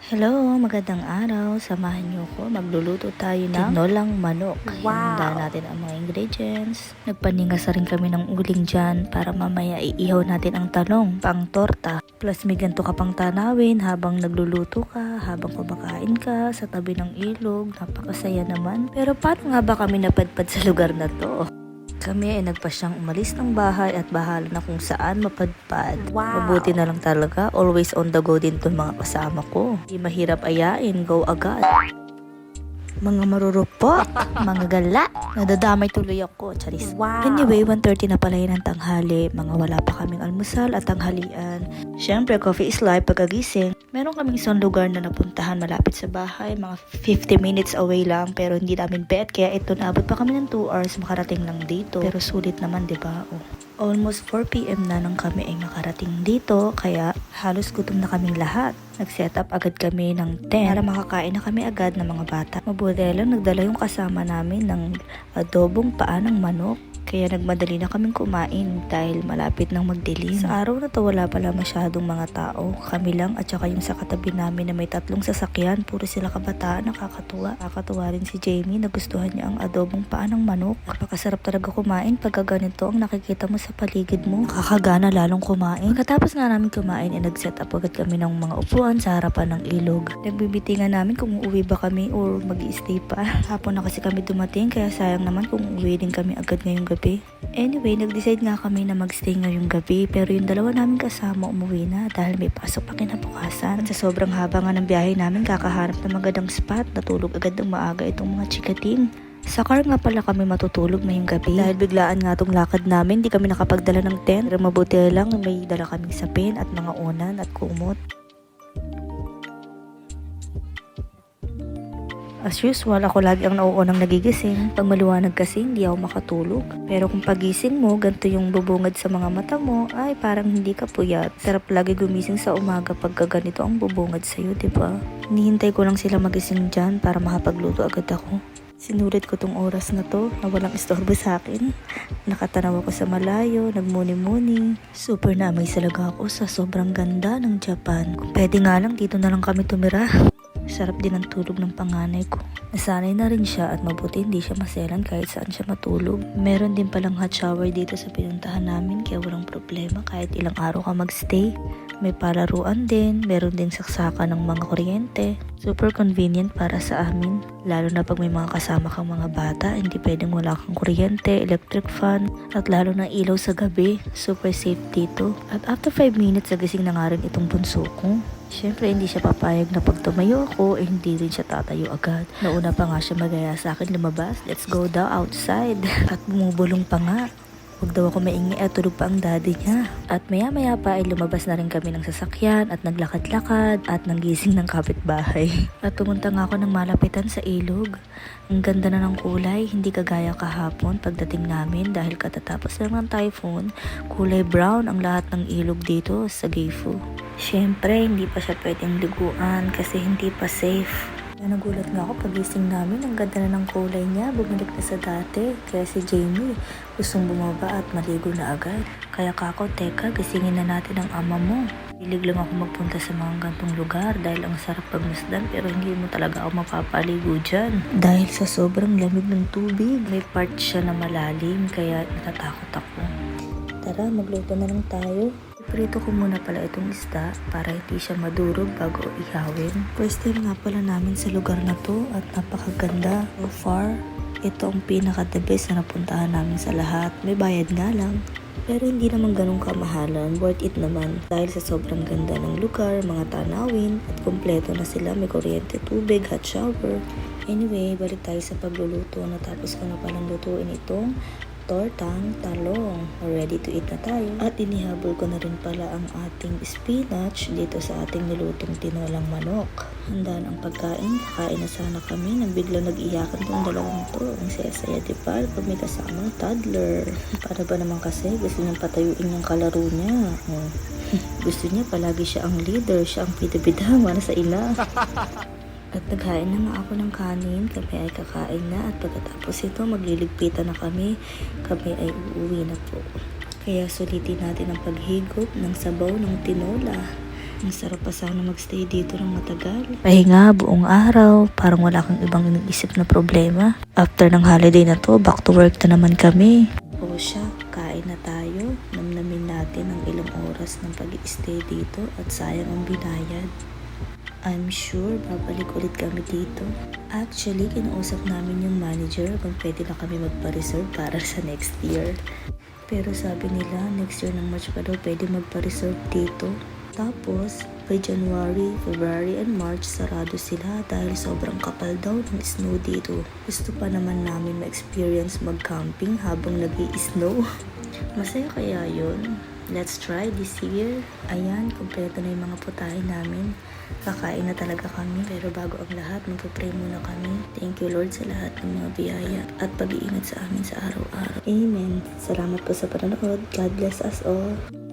Hello, magandang araw. Samahan niyo ko. Magluluto tayo ng tinolang manok. Wow! Handa natin ang mga ingredients. Nagpaningas rin kami ng uling dyan para mamaya iihaw natin ang talong, pang torta. Plus may ganito ka pang tanawin habang nagluluto ka, habang kumakain ka sa tabi ng ilog. Napakasaya naman. Pero paano nga ba kami napadpad sa lugar na to? Kami ay nagpasyang umalis ng bahay at bahala na kung saan mapadpad. Wow! Mabuti na lang talaga, always on the go din itong mga kasama ko. Di mahirap ayain, go agad. Mga marurupok, mga gala, nadadamay tuloy ako, charis. Wow! Anyway, 1:30 na pala yun ang tanghali, mga wala pa kaming almusal at tanghalian. Siyempre, coffee is life pagkagising. Meron kaming isang lugar na napuntahan malapit sa bahay, mga 50 minutes away lang, pero hindi namin bet, kaya ito naabot pa kami ng 2 hours makarating lang dito. Pero sulit naman, di ba? Oh. Almost 4 p.m. na nang kami ay nakarating dito, kaya halos gutom na kaming lahat. Nag-set up agad kami ng tent para makakain na kami agad ng mga bata. Mabuti lang nagdala yung kasama namin ng adobong paa ng manok. Kaya nagmadali na kaming kumain dahil malapit nang magdilim. Sa araw na to wala pala masyadong mga tao. Kami lang at saka yung sa katabi namin na may 3 sasakyan. Puro sila kabataan, nakakatuwa. Nakakatuwa rin si Jamie, nagustuhan niya ang adobong paa ng manok. Napakasarap talaga kumain pagka ganito ang nakikita mo sa paligid mo. Kakagana lalong kumain. Pagkatapos nga namin kumain ay nag-set up agad kami ng mga upuan sa harapan ng ilog. Nagbibitingan namin kung uuwi ba kami or mag-i-stay pa. Hapon na kasi kami dumating kaya sayang naman kung uuwi din kami agad ngayong gabi. Anyway, nag-decide nga kami na mag-stay ngayong gabi pero yung dalawa namin kasama umuwi na dahil may pasok pa kinabukasan. At sa sobrang haba nga ng biyahe namin kakahanap ng magandang spot, natulog agad ng maaga itong mga chikating. Sa car nga pala kami matutulog ngayong gabi dahil biglaan nga tong lakad namin, di kami nakapagdala ng tent pero mabuti lang may dala kaming sapin at mga unan at kumot. As usual, ako lagi ang nauunang nagigising. Pag maluwanag kasi, hindi ako makatulog. Pero kung pagising mo, ganito yung bubungad sa mga mata mo, ay parang hindi ka puyat. Sarap lagi gumising sa umaga pagka ganito ang bubungad sa'yo, diba? Hinihintay ko lang sila magising dyan para makapagluto agad ako. Sinulit ko tong oras na to na walang istorbo sa akin. Nakatanaw ako sa malayo, nagmuni-muni. Super na-amaze talaga ako sa sobrang ganda ng Japan. Kung pwede nga lang, dito na lang kami tumira. Sarap din ang tulog ng panganay ko. Nasanay na rin siya at mabuti hindi siya maselan kahit saan siya matulog. Meron din palang hot shower dito sa pinuntahan namin kaya walang problema kahit ilang araw ka magstay. May palaruan din, meron ding saksakan ng mga kuryente. Super convenient para sa amin. Lalo na pag may mga kasama kang mga bata, hindi pwedeng wala kang kuryente, electric fan, at lalo na ilaw sa gabi. Super safe dito. At after 5 minutes, nagising na nga rin itong bunso ko. Siyempre, hindi siya papayag na pag tumayo ako, hindi rin siya tatayo agad. Nauna pa nga siya magaya sa akin lumabas, let's go daw outside. At bumubulong pa nga. Huwag daw ako maingi at tulog pa ang daddy niya. At maya-maya pa ay lumabas na rin kami ng sasakyan at naglakad-lakad at nanggising ng kapitbahay. At pumunta nga ako ng malapitan sa ilog. Ang ganda na ng kulay, hindi kagaya kahapon pagdating namin dahil katatapos lang ng typhoon, kulay brown ang lahat ng ilog dito sa Gifu. Siyempre, hindi pa siya pwedeng liguan kasi hindi pa safe. Nagulat nga ako pagising namin, ang ganda na ng kulay niya, bumalik na sa dati. Kaya si Jamie gustong bumaba at maligo na agad. Kaya kako, teka, gisingin na natin ang ama mo. Hilig lang ako magpunta sa mga gantong lugar dahil ang sarap pagmasdan pero hindi mo talaga ako mapapaligo dyan. Dahil sa sobrang lamig ng tubig, may part siya na malalim kaya natatakot ako. Tara, magluto na lang tayo. Prito ko muna pala itong isda para hindi siya madurog bago ihawin. First time nga pala namin sa lugar na to at napakaganda. So far, ito ang pinaka-the best na napuntahan namin sa lahat. May bayad nga lang. Pero hindi naman ganun kamahalan, worth it naman. Dahil sa sobrang ganda ng lugar, mga tanawin, at kompleto na sila, may kuryente, tubig, hot shower. Anyway, balik tayo sa pagluluto. Natapos ko na palang lutuin itong tortang talong. Ready to eat na tayo. At inihabol ko na rin pala ang ating spinach dito sa ating nilutong tinolang manok. Handa na ang pagkain. Kakain na sana kami nang biglang nag-iyakan tong dalawang to. Ang saya-saya diba pag may kasamang toddler. Para ba naman kasi gusto niyang patayuin yung kalaro niya. Gusto niya palagi siya ang leader, siya ang bida-bida, mana sa ina. At naghain na nga ako ng kanin, kami ay kakain na at pagkatapos ito magliligpitan na kami ay uuwi na po. Kaya sulitin natin ang paghigop ng sabaw ng tinola. Masarap pa sana magstay dito ng matagal. Pahinga buong araw, parang wala kang ibang iniisip na problema. After ng holiday na to, back to work na naman kami. O siya, kain na tayo. Namnamin natin ang ilang oras ng pag-i-stay dito at sayang ang binayad. I'm sure babalik ulit kami dito. Actually, kinausap namin yung manager kung pwede na kami magpa-reserve para sa next year. Pero sabi nila, next year ng March pa daw pwede magpa-reserve dito. Tapos, by January, February, and March, sarado sila dahil sobrang kapal daw ng snow dito. Gusto pa naman namin ma-experience mag-camping habang nag-i-snow. Masaya kaya yun? Let's try this year. Ayan, kompleto na yung mga putahe namin. Kakain na talaga kami, pero bago ang lahat, magpa-pray muna kami. Thank you Lord sa lahat ng mga biyaya at pag-iingat sa amin sa araw-araw. Amen. Salamat po sa panonood. God bless us all.